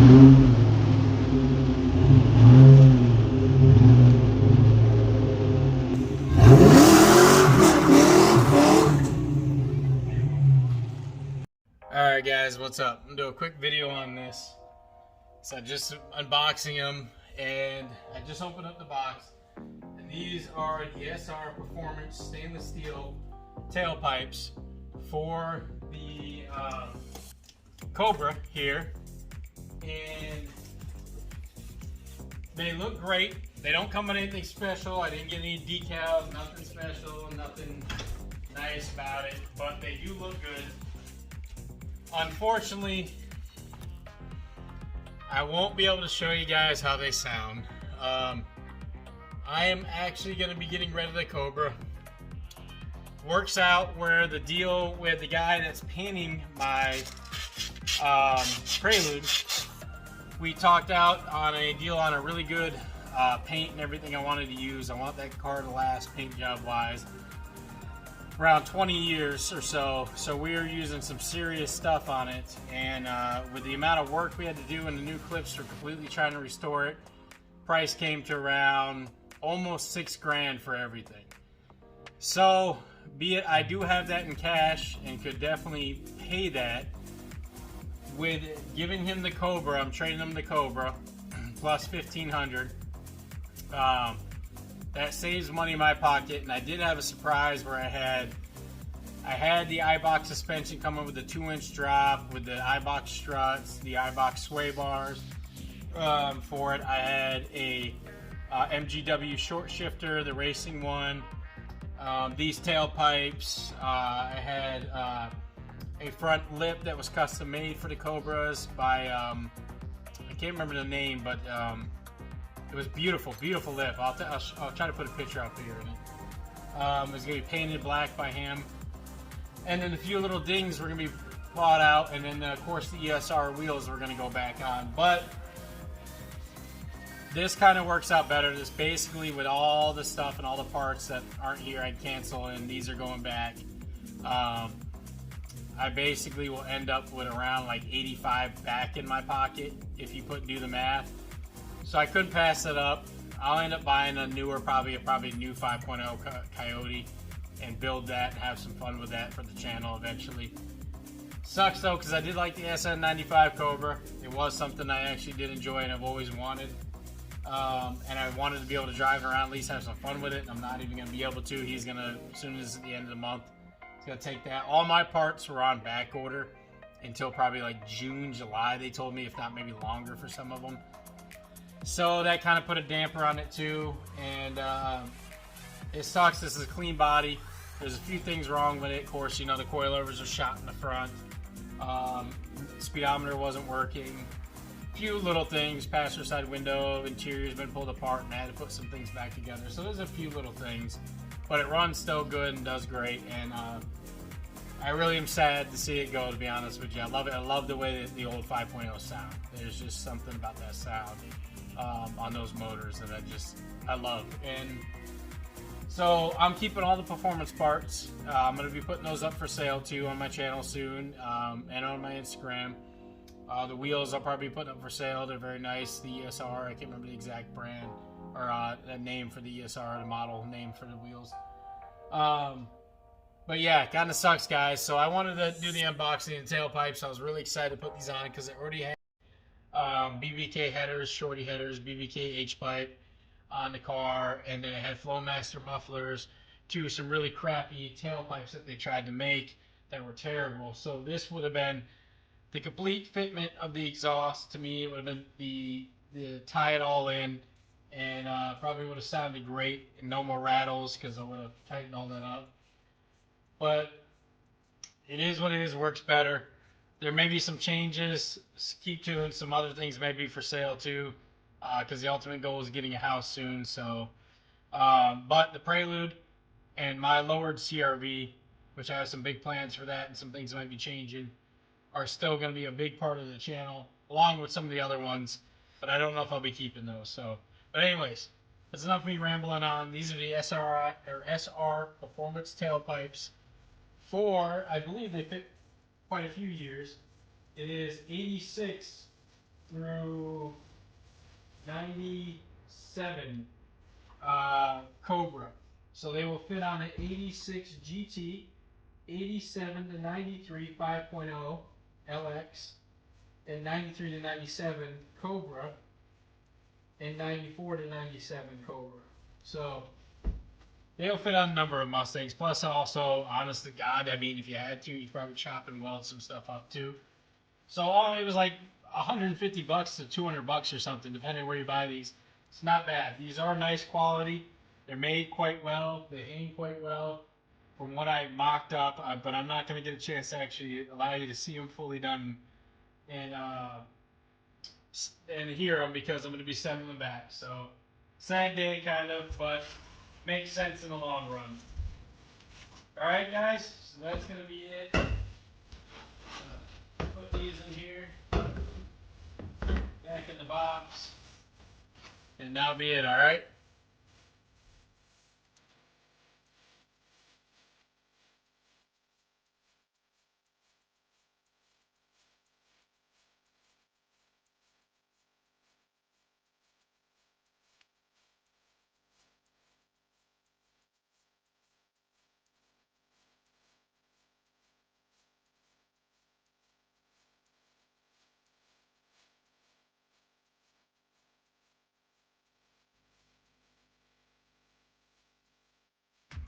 Alright guys, what's up? I'm going to do a quick video on this. So I'm just unboxing them, and I just opened up the box. And these are the SR Performance stainless steel tailpipes for the Cobra here. And they look great. They don't come with anything special. I didn't get any decals, nothing special, nothing nice about it. But they do look good. Unfortunately, I won't be able to show you guys how they sound. I am actually going to be getting rid of the Cobra. Works out where the deal with the guy that's painting my Prelude, we talked out on a deal on a really good paint and everything I wanted to use. I want that car to last paint job wise around 20 years or so. So we are using some serious stuff on it, and with the amount of work we had to do and the new clips for completely trying to restore it, price came to around almost $6 grand for everything. So be it, I do have that in cash and could definitely pay that. With giving him the Cobra, I'm trading him the Cobra plus $1,500. That saves money in my pocket, and I did have a surprise where I had the iBox suspension coming with a 2-inch drop with the iBox struts, the iBox sway bars for it. I had a MGW short shifter, the racing one, these tailpipes. I had a front lip that was custom made for the Cobras by I can't remember the name, but it was beautiful, beautiful lip. I'll try to put a picture up here in it. It's going to be painted black by him. And then a few little dings were going to be bought out. And then, of course, the ESR wheels were going to go back on. But this kind of works out better. This basically, with all the stuff and all the parts that aren't here, I'd cancel, and these are going back. I basically will end up with around like 85 back in my pocket if you do the math. So I couldn't pass that up. I'll end up buying a newer, probably a new 5.0 Coyote, and build that and have some fun with that for the channel eventually. Sucks though, because I did like the SN95 Cobra. It was something I actually did enjoy and I've always wanted. And I wanted to be able to drive it around, at least have some fun with it. And I'm not even going to be able to. He's going to, as soon as it's at the end of the month, he's going to take that. All my parts were on back order until probably like June, July, they told me, if not maybe longer for some of them. So that kind of put a damper on it too, and it sucks. This is a clean body. There's a few things wrong with it. Of course, you know, the coilovers are shot in the front. Speedometer wasn't working. A few little things. Passenger side window, interior's been pulled apart, and I had to put some things back together. So there's a few little things, but it runs still good and does great. And I really am sad to see it go, to be honest with you. I love it. I love the way that the old 5.0 sound. There's just something about that sound on those motors that I love. And so I'm keeping all the performance parts. I'm going to be putting those up for sale too on my channel soon, and on my Instagram. The wheels I'll probably be putting up for sale. They're very nice. The ESR, I can't remember the exact brand or the name for the ESR, the model name for the wheels. But yeah, it kind of sucks, guys. So I wanted to do the unboxing of the tailpipes. I was really excited to put these on because I already had BBK headers, shorty headers, BBK H-pipe on the car, and then it had Flowmaster mufflers to some really crappy tailpipes that they tried to make that were terrible. So this would have been the complete fitment of the exhaust. To me, it would have been the tie it all in, and probably would have sounded great, and no more rattles because I would have tightened all that up. But it is what it is. Works better. There may be some changes. Keep tuned. Some other things may be for sale too, because the ultimate goal is getting a house soon. So, but the Prelude and my lowered CRV, which I have some big plans for that, and some things might be changing, are still going to be a big part of the channel, along with some of the other ones. But I don't know if I'll be keeping those. So, but anyways, that's enough of me rambling on. These are the SR Performance tailpipes for, I believe they fit quite a few years. It is 86 through 97 Cobra. So they will fit on an 86 GT, 87 to 93 5.0 LX, and 93 to 97 Cobra, and 94 to 97 Cobra. So they'll fit on a number of Mustangs. Plus, also, honest to God, I mean, if you had to, you'd probably chop and weld some stuff up too. So all it was like 150 bucks to 200 bucks or something, depending on where you buy these. It's not bad. These are nice quality. They're made quite well. They hang quite well from what I mocked up, but I'm not going to get a chance to actually allow you to see them fully done and hear them because I'm going to be sending them back. So sad day kind of, but makes sense in the long run. All right, guys. So that's going to be it. Put these in here, back in the box, and that'll be it. All right.